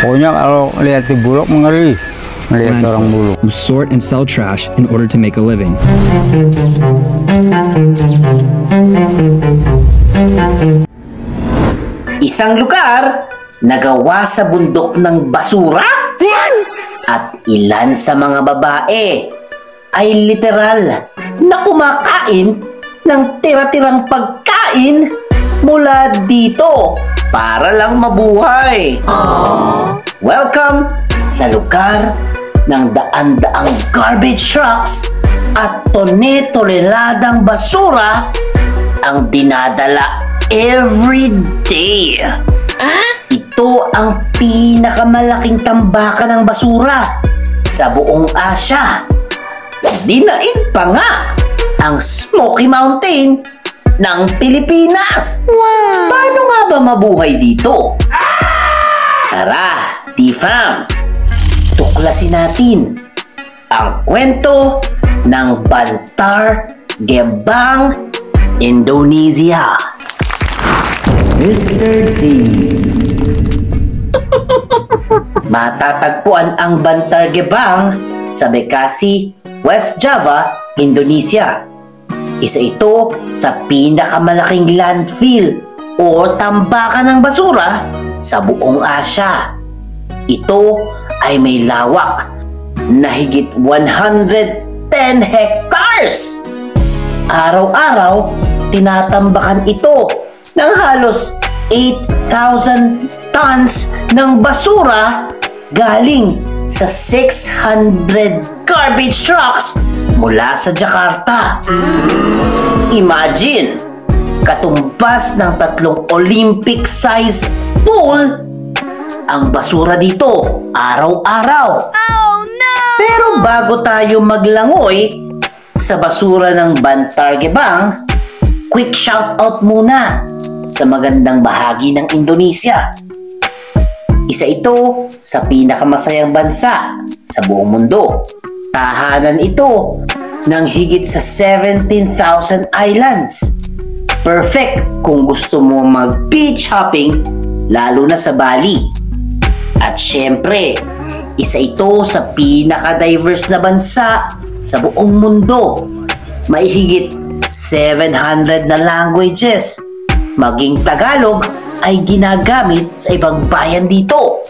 Pokoknya kalau lihat di bulog mengeri. Melihat orang bulog. Who sort and sell trash in order to make a living. Isang lugar na gawa sa bundok ng basura at ilan sa mga babae ay literal na kumakain ng tira-tirang pagkain mula dito para lang mabuhay. Welcome sa lugar ng daan-daang garbage trucks at tone-toneladang basura ang dinadala every day. Ito ang pinakamalaking tambakan ng basura sa buong Asya. Dinaig pa nga ang Smoky Mountain ng Pilipinas. Wow! Paano nga ba mabuhay dito? Tara, T-Fam, tuklasin natin ang kwento ng Bantar Gebang, Indonesia. Mr. D. Matatagpuan ang Bantar Gebang sa Bekasi, West Java, Indonesia. Isa ito sa pinakamalaking landfill o tambakan ng basura sa buong Asya. Ito ay may lawak na higit 110 hectares. Araw-araw, tinatambakan ito ng halos 8,000 tons ng basura galing sa 600 garbage trucks mula sa Jakarta. Imagine, katumbas ng 3 Olympic-size pool ang basura dito araw-araw. Oh no! Pero bago tayo maglangoy sa basura ng Bantar Gebang, quick shoutout muna sa magandang bahagi ng Indonesia. Isa ito sa pinakamasayang bansa sa buong mundo. Tahanan ito ng higit sa 17,000 islands. Perfect kung gusto mo mag-beach hopping, lalo na sa Bali. At syempre, isa ito sa pinaka-diverse na bansa sa buong mundo. May higit 700 na languages. Maging Tagalog ay ginagamit sa ibang bayan dito.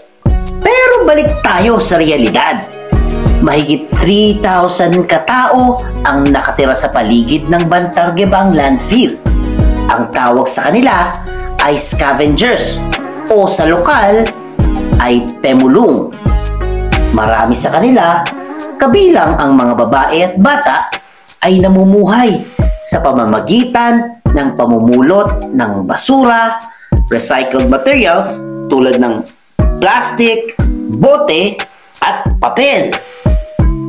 Pero balik tayo sa realidad. Mahigit 3,000 katao ang nakatira sa paligid ng Bantar Gebang landfill. Ang tawag sa kanila ay scavengers o sa lokal ay pemulung. Marami sa kanila, kabilang ang mga babae at bata, ay namumuhay sa pamamagitan ng pamumulot ng basura, recycled materials tulad ng plastic, bote at papel.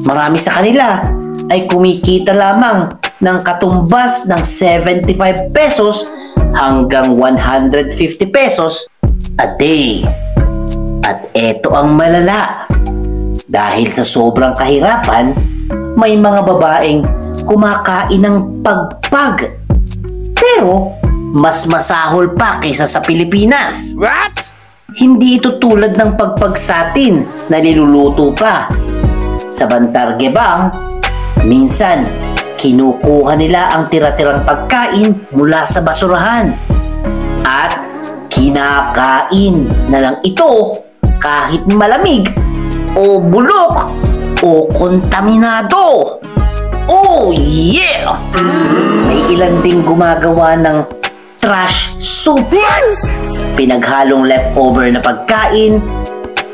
Marami sa kanila ay kumikita lamang ng katumbas ng 75 pesos hanggang 150 pesos a day. At eto ang malala. Dahil sa sobrang kahirapan, may mga babaeng kumakain ng pagpag. Pero mas masahol pa kaysa sa Pilipinas. What? Hindi ito tulad ng pagpag sa atin na niluluto pa. Sa Bantar Gebang, minsan kinukuha nila ang tira-tirang pagkain mula sa basurahan at kinakain na lang ito kahit malamig o bulok o kontaminado. Oh yeah! May ilan ding gumagawa ng trash soup. Pinaghalong leftover na pagkain,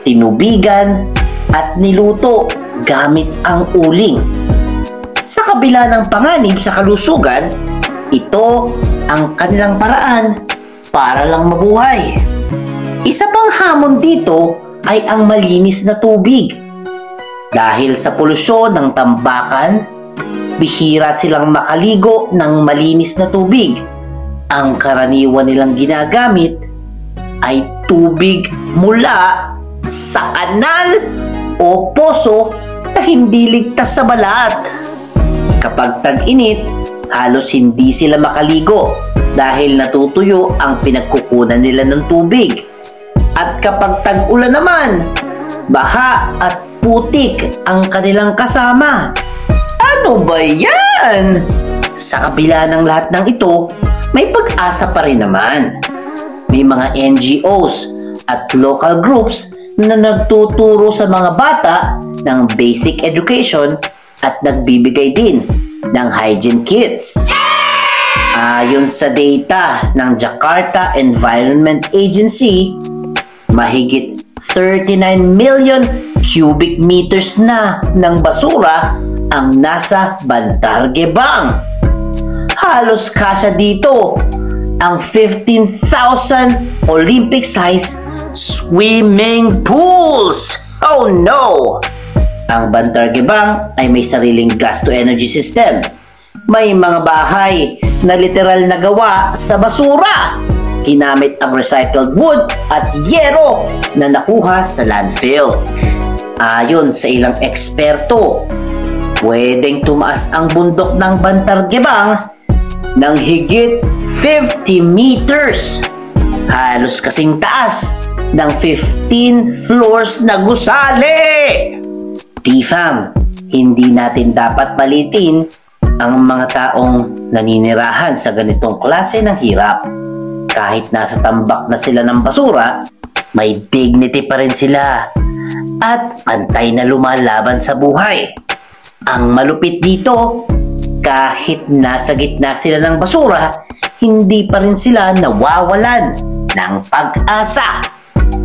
tinubigan at niluto gamit ang uling. Sa kabila ng panganib sa kalusugan, ito ang kanilang paraan para lang mabuhay. Isa pang hamon dito ay ang malinis na tubig. Dahil sa polusyon ng tambakan, bihira silang makaligo ng malinis na tubig. Ang karaniwan nilang ginagamit ay tubig mula sa kanal o poso na hindi ligtas sa balat. Kapag tag-init, halos hindi sila makaligo dahil natutuyo ang pinagkukunan nila ng tubig. At kapag tag-ulan naman, baha at putik ang kanilang kasama. Ano ba yan? Sa kabila ng lahat ng ito, may pag-asa pa rin naman. May mga NGOs at local groups na nagtuturo sa mga bata ng basic education at nagbibigay din ng hygiene kits. Ayon sa data ng Jakarta Environment Agency, mahigit 39 million cubic meters na ng basura ang nasa Bantar Gebang. Halos kasya dito ang 15,000 Olympic-size swimming pools. Oh no! Ang Bantar Gebang ay may sariling gas-to-energy system. May mga bahay na literal na gawa sa basura. Ginamit ang recycled wood at yero na nakuha sa landfill. Ayon sa ilang eksperto, pwedeng tumaas ang bundok ng Bantar Gebang ng higit 50 meters. Halos kasing taas ng 15 floors na gusali. T-Fam, hindi natin dapat palitin ang mga taong naninirahan sa ganitong klase ng hirap. Kahit nasa tambak na sila ng basura, may dignity pa rin sila at pantay na lumalaban sa buhay. Ang malupit dito, kahit nasa gitna sila ng basura, hindi pa rin sila nawawalan ng pag-asa.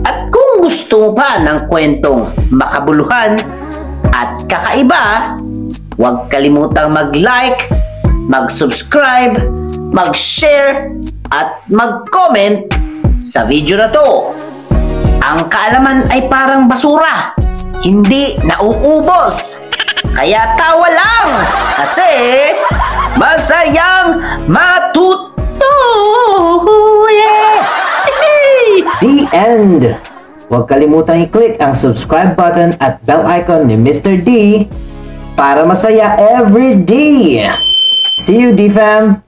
At kung gusto mo pa ng kwentong makabuluhan at kakaiba, huwag kalimutang mag-like, mag-subscribe, mag-share, at mag-comment sa video na to. Ang kaalaman ay parang basura, hindi nauubos. Kaya tawa lang kasi masayang matuto. Yeah! The end! Huwag kalimutang i-click ang subscribe button at bell icon ni Mr. D para masaya every day. See you, D-Fam!